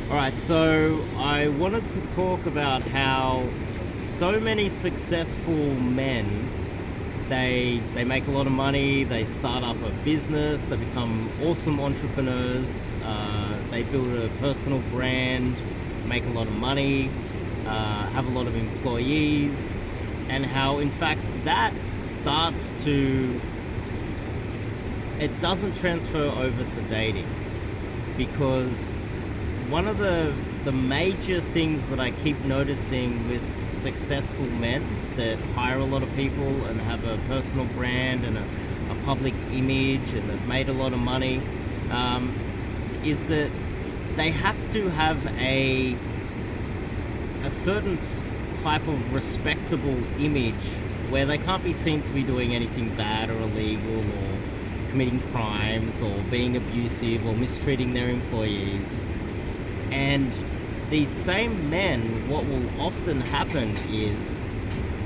All right, so I wanted to talk about how so many successful men, they make a lot of money, they start up a business, they become awesome entrepreneurs, they build a personal brand, make a lot of money, have a lot of employees, and how in fact that starts to, it doesn't transfer over to dating, because one of the major things that I keep noticing with successful men that hire a lot of people and have a personal brand and a public image and have made a lot of money, is that they have to have a certain type of respectable image where they can't be seen to be doing anything bad or illegal or committing crimes or being abusive or mistreating their employees. And these same men, what will often happen is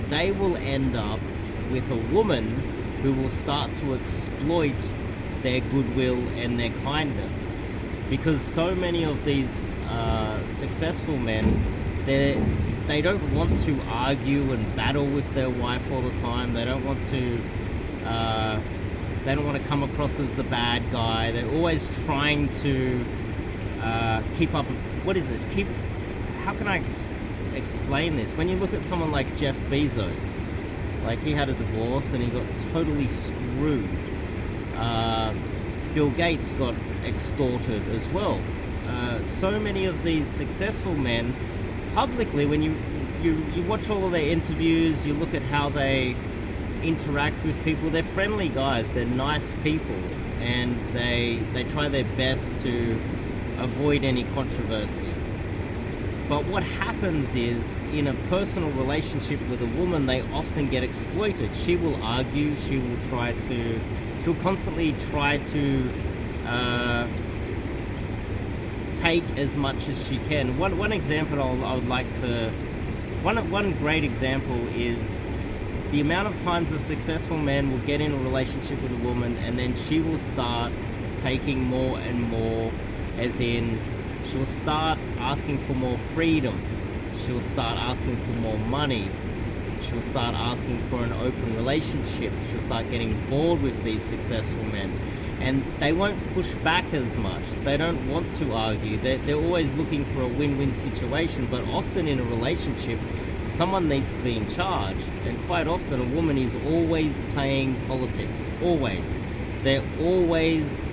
they will end up with a woman who will start to exploit their goodwill and their kindness. Because so many of these successful men, they don't want to argue and battle with their wife all the time. They don't want to come across as the bad guy. They're always trying to keep up. What is it? How can I explain this? When you look at someone like Jeff Bezos, like he had a divorce and he got totally screwed. Bill Gates got extorted as well. So many of these successful men, publicly, when you watch all of their interviews, you look at how they interact with people. They're friendly guys. They're nice people, and they try their best to avoid any controversy. But what happens is, in a personal relationship with a woman, they often get exploited. She will argue, she'll constantly try to take as much as she can. One example I would like to, one great example is the amount of times a successful man will get in a relationship with a woman and then she will start taking more and more, as in she'll start asking for more freedom, she'll start asking for more money, she'll start asking for an open relationship, she'll start getting bored with these successful men, and they won't push back as much. They don't want to argue. They're always looking for a win-win situation, but often in a relationship someone needs to be in charge, and quite often a woman is always playing politics. Always. They're always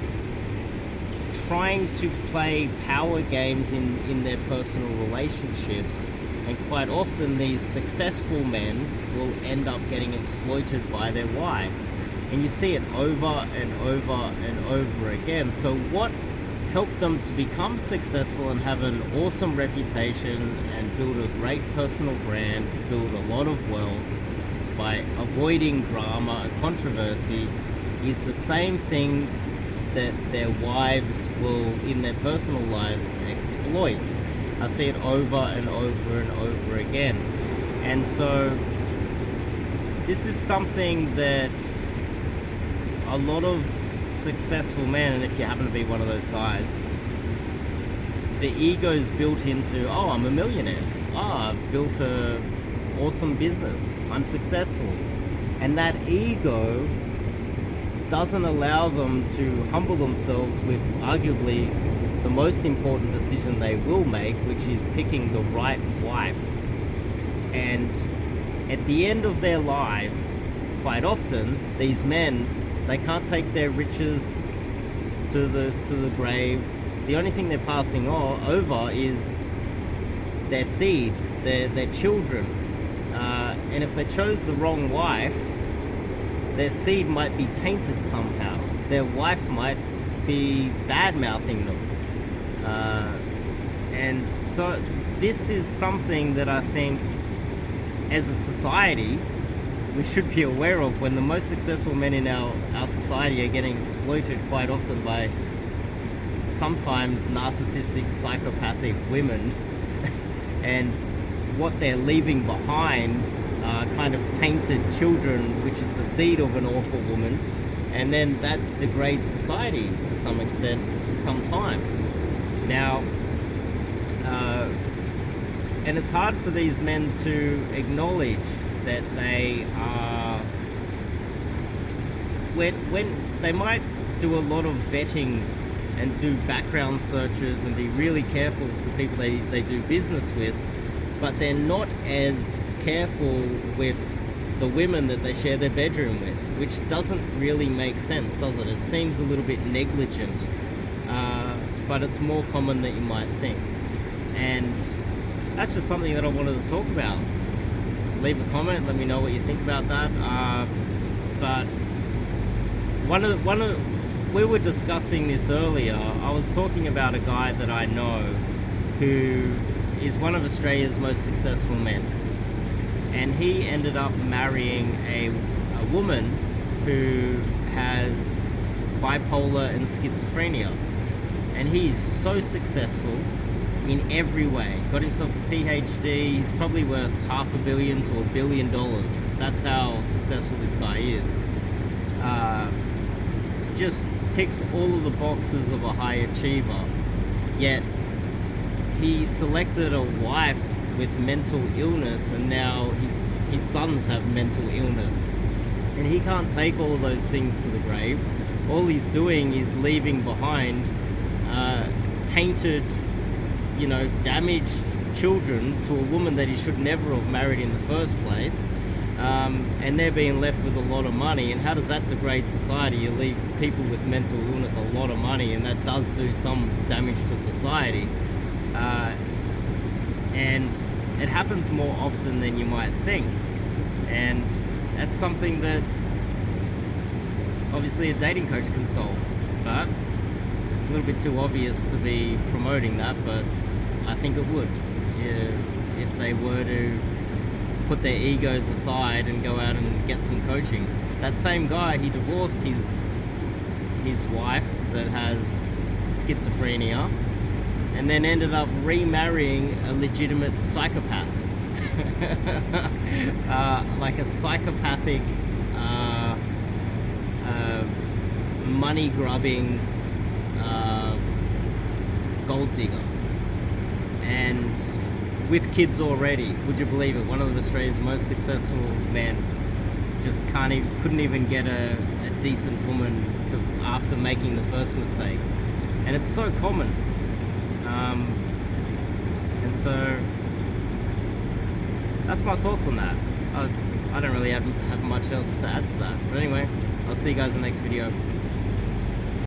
trying to play power games in their personal relationships, and quite often these successful men will end up getting exploited by their wives, and you see it over and over and over again. So what helped them to become successful and have an awesome reputation and build a great personal brand, build a lot of wealth by avoiding drama and controversy, is the same thing that their wives will, in their personal lives, exploit. I see it over and over and over again. And so this is something that a lot of successful men, and if you happen to be one of those guys, the ego's built into, oh, I'm a millionaire, I've built a awesome business, I'm successful. And that ego doesn't allow them to humble themselves with arguably the most important decision they will make, which is picking the right wife. And at the end of their lives, quite often, these men, they can't take their riches to the grave. The only thing they're passing over is their seed, their children. And if they chose the wrong wife, their seed might be tainted somehow. Their wife might be bad-mouthing them. And so this is something that I think, as a society, we should be aware of, when the most successful men in our society are getting exploited quite often by sometimes narcissistic, psychopathic women, and what they're leaving behind are kind of tainted children, which is the seed of an awful woman, and then that degrades society to some extent sometimes. Now, and it's hard for these men to acknowledge that they are, when they might do a lot of vetting and do background searches and be really careful with the people they do business with, but they're not as careful with the women that they share their bedroom with, which doesn't really make sense, does it? It seems a little bit negligent, but it's more common than you might think. And that's just something that I wanted to talk about. Leave a comment, let me know what you think about that. But we were discussing this earlier. I was talking about a guy that I know who is one of Australia's most successful men. And he ended up marrying a woman who has bipolar and schizophrenia. And he is so successful in every way. Got himself a PhD. He's probably worth $500 million to $1 billion. That's how successful this guy is. Just ticks all of the boxes of a high achiever. Yet he selected a wife with mental illness, and now his sons have mental illness, and he can't take all of those things to the grave. All he's doing is leaving behind tainted, damaged children to a woman that he should never have married in the first place, and they're being left with a lot of money. And how does that degrade society? You leave people with mental illness a lot of money, and that does do some damage to society. And it happens more often than you might think, and that's something that obviously a dating coach can solve, but it's a little bit too obvious to be promoting that. But I think it would, if they were to put their egos aside and go out and get some coaching. That same guy, he divorced his wife that has schizophrenia, and then ended up remarrying a legitimate psychopath. Like a psychopathic, money-grubbing gold digger. And with kids already, would you believe it? One of Australia's most successful men just couldn't even get a decent woman after making the first mistake. And it's so common. And so that's my thoughts on that. I don't really have much else to add to that. But anyway, I'll see you guys in the next video.